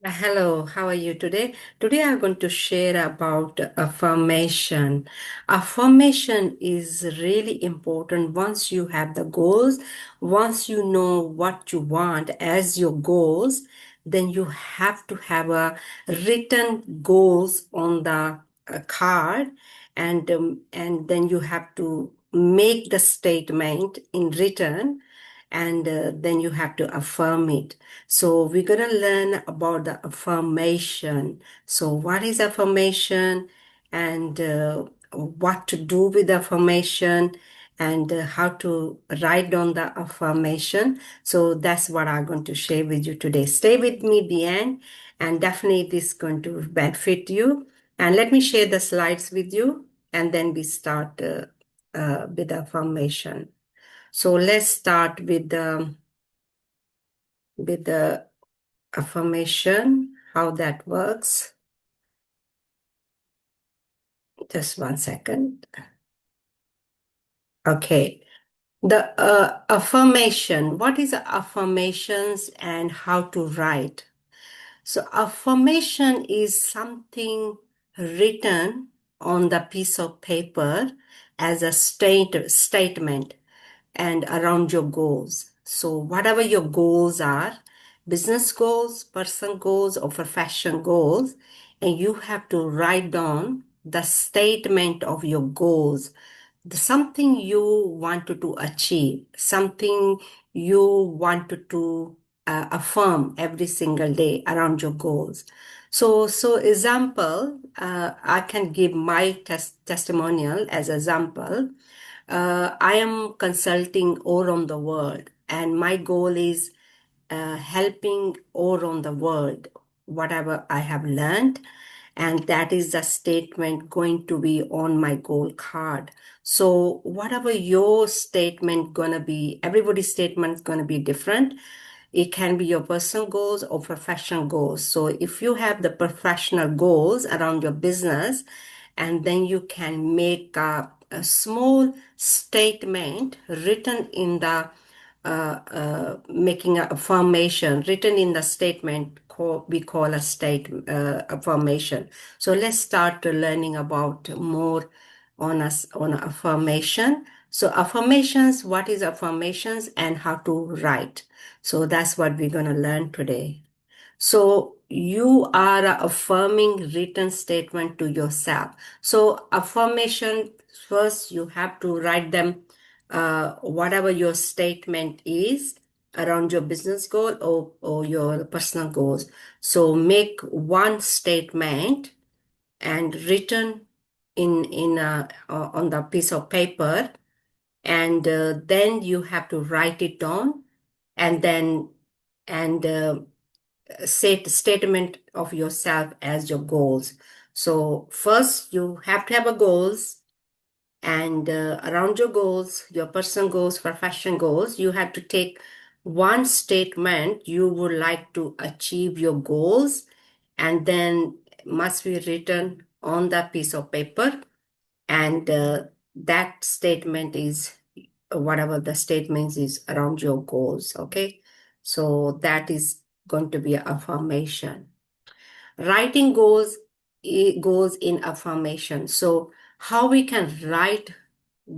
Hello, how are you today? Today I'm going to share about affirmation. Affirmation is really important once you have the goals, once you know what you want as your goals, then you have to have a written goals on the card and then you have to make the statement in written and then you have to affirm it. So we're going to learn about the affirmation. So what is affirmation and what to do with affirmation and how to write down the affirmation. So that's what I'm going to share with you today. Stay with me, the end, and definitely it is going to benefit you. And let me share the slides with you, and then we start with the affirmation. So let's start with the affirmation, how that works. Just 1 second. Okay. The affirmation. What is affirmations and how to write? So affirmation is something written on the piece of paper as a statement and around your goals. So, whatever your goals are, business goals, personal goals, or profession goals, and you have to write down the statement of your goals, something you wanted to achieve, something you wanted to affirm every single day around your goals. So example, I can give my testimonial as example. I am consulting all around the world, and my goal is helping all around the world, whatever I have learned. And that is the statement going to be on my goal card. So whatever your statement gonna be, everybody's statement is gonna be different. It can be your personal goals or professional goals. So if you have the professional goals around your business, and then you can make a small statement written in the making a affirmation written in the statement we call a state affirmation. So let's start learning about more on affirmation. So affirmations, what is affirmations and how to write. So that's what we're going to learn today. So you are affirming written statement to yourself. So affirmation, first you have to write them, whatever your statement is around your business goal or your personal goals. So make one statement and written in on the piece of paper, and then you have to write it down, and then and set statement of yourself as your goals. So first you have to have a goals, and around your goals, your personal goals, profession goals, you have to take one statement you would like to achieve your goals, and then must be written on that piece of paper, and that statement is whatever the statements is around your goals. Okay, so that is going to be affirmation. Writing goes in affirmation. So how we can write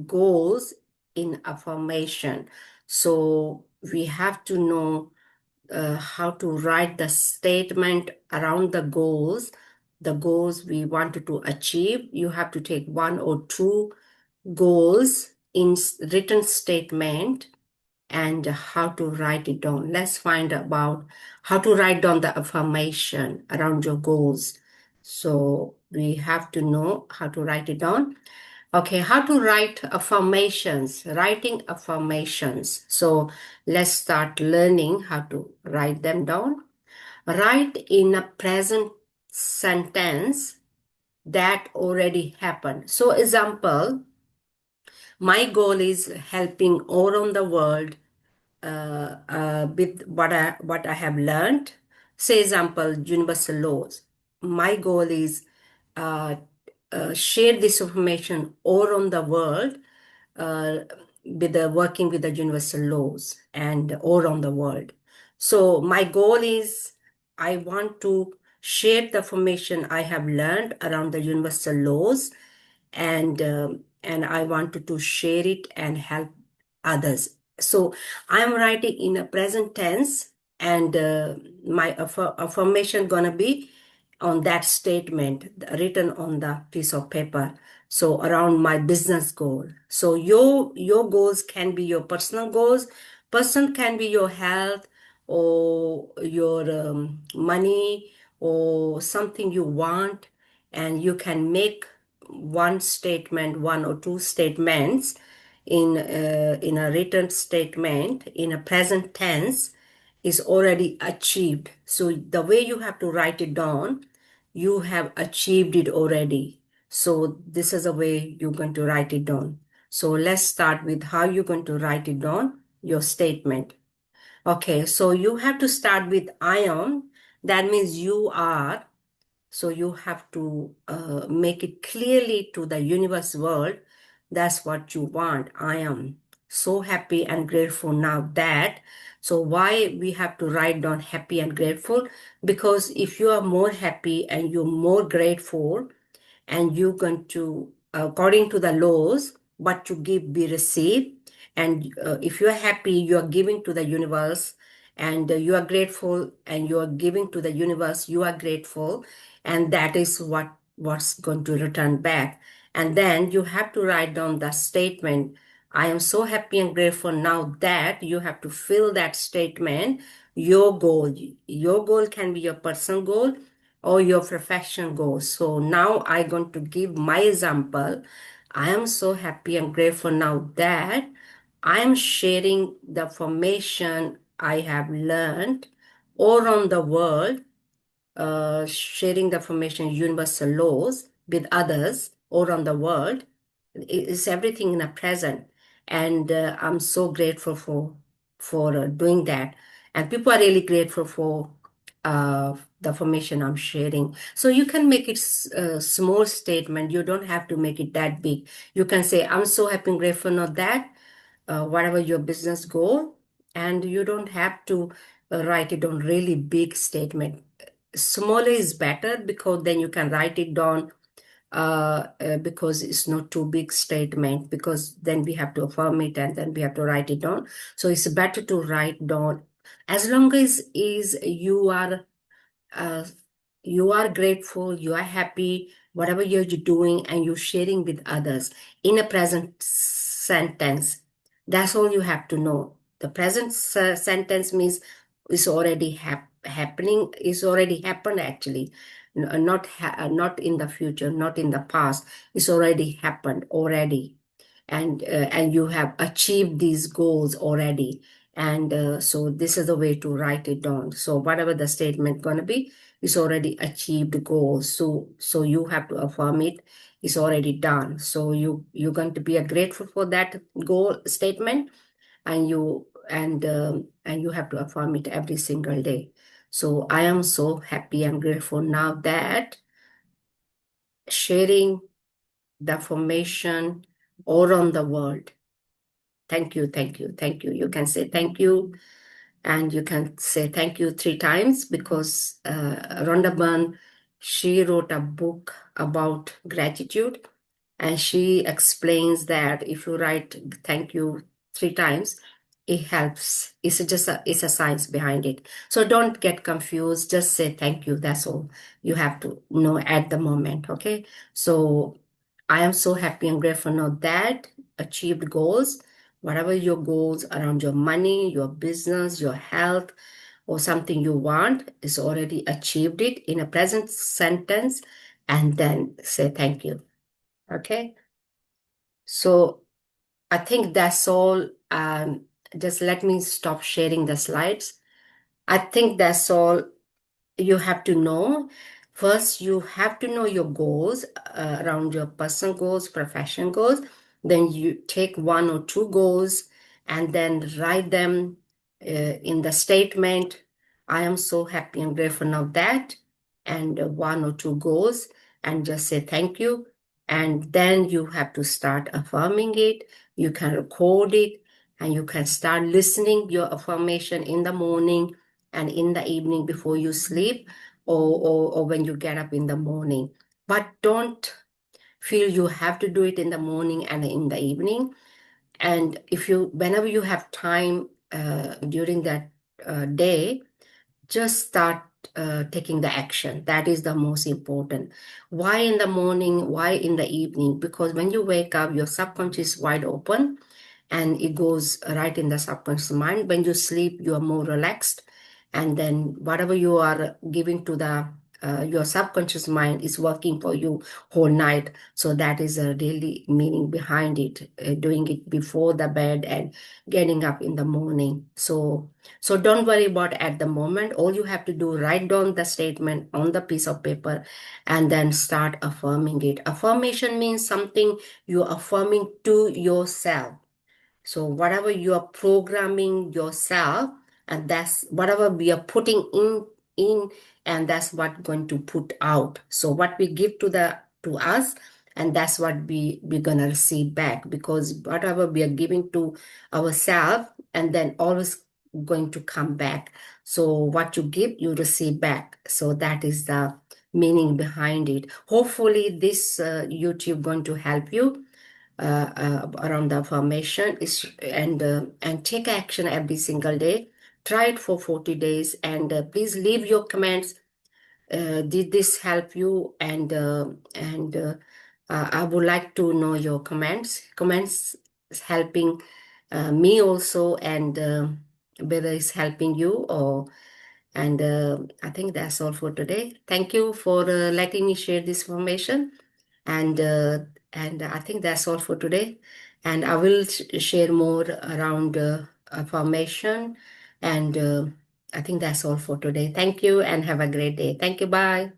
goals in affirmation? So we have to know how to write the statement around the goals we wanted to achieve. You have to take one or two goals in written statement and how to write it down. Let's find about how to write down the affirmation around your goals. So we have to know how to write it down. Okay, how to write affirmations, writing affirmations. So let's start learning how to write them down. Write in a present sentence that already happened. So example, my goal is helping all around the world with what I have learned. Say example, universal laws. My goal is uh, share this information all around the world uh, with the working with the universal laws and all around the world. So my goal is I want to share the information I have learned around the universal laws, and I wanted to share it and help others. So I'm writing in a present tense, and my affirmation gonna be on that statement written on the piece of paper. So around my business goal. So your goals can be your personal goals. Person can be your health or your money or something you want, and you can make one statement, one or two statements in a written statement in a present tense is already achieved. So the way you have to write it down, you have achieved it already. So this is the way you're going to write it down. So let's start with how you're going to write it down, your statement. Okay, so you have to start with I am. That means you are. So you have to make it clearly to the universe world. That's what you want. I am so happy and grateful now that. So why we have to write down happy and grateful? Because if you are more happy and you're more grateful, and you're going to, according to the laws, what you give be received. And if you're happy, you're giving to the universe, and you are grateful and you are giving to the universe, you are grateful, and that is what's going to return back. And then you have to write down the statement, I am so happy and grateful now that. You have to fill that statement, your goal can be your personal goal or your profession goals. So now I'm going to give my example. I am so happy and grateful now that I'm sharing the information I have learned all around the world, sharing the information, universal laws with others all around the world. It's everything in the present, and I'm so grateful for doing that. And people are really grateful for the information I'm sharing. So you can make it a small statement. You don't have to make it that big. You can say, "I'm so happy and grateful of that." Whatever your business goal, and you don't have to write it on really big statement. Smaller is better because then you can write it down because it's not too big statement, because then we have to affirm it and then we have to write it down. So it's better to write down as long as is uh, you are grateful, you are happy, whatever you're doing, and you're sharing with others in a present sentence. That's all you have to know. The present sentence means it's already happening, it's already happened actually. Not in the future, not in the past. It's already happened already, and you have achieved these goals already. And so this is the way to write it down. So whatever the statement going to be, it's already achieved goals. So you have to affirm it. It's already done. So you're going to be grateful for that goal statement, and you have to affirm it every single day. So I am so happy and grateful now that sharing the information all around the world. Thank you, thank you, thank you. You can say thank you, and you can say thank you 3 times, because Rhonda Byrne, she wrote a book about gratitude, and she explains that if you write thank you 3 times, it helps. It's a science behind it. So don't get confused. Just say thank you. That's all you have to know at the moment. Okay. So I am so happy and grateful now that achieved goals, whatever your goals around your money, your business, your health, or something you want, is already achieved it in a present sentence, and then say thank you. Okay. So I think that's all. Just let me stop sharing the slides. I think that's all you have to know. First, you have to know your goals around your personal goals, profession goals. Then you take one or two goals and then write them in the statement. I am so happy and grateful of that. And one or two goals, and just say thank you. And then you have to start affirming it. You can record it, and you can start listening your affirmation in the morning and in the evening before you sleep, or when you get up in the morning. But don't feel you have to do it in the morning and in the evening. And if you, whenever you have time during that day, just start taking the action. That is the most important. Why in the morning? Why in the evening? Because when you wake up, your subconscious is wide open and it goes right in the subconscious mind. When you sleep, you are more relaxed, and then whatever you are giving to the your subconscious mind is working for you whole night. So that is a really meaning behind it, doing it before the bed and getting up in the morning. So don't worry about at the moment. All you have to do, write down the statement on the piece of paper and then start affirming it. Affirmation means something you're affirming to yourself. So whatever you are programming yourself, and that's whatever we are putting in, and that's what going to put out. So what we give to us, and that's what we're gonna receive back. Because whatever we are giving to ourselves, and then always going to come back. So what you give, you receive back. So that is the meaning behind it. Hopefully, this YouTube going to help you around the affirmation is, and take action every single day. Try it for 40 days, and please leave your comments. Did this help you? And I would like to know your comments is helping me also, and whether it's helping you or. And I think that's all for today. Thank you for letting me share this information. And I think that's all for today. And I will share more around affirmation. And I think that's all for today. Thank you and have a great day. Thank you. Bye.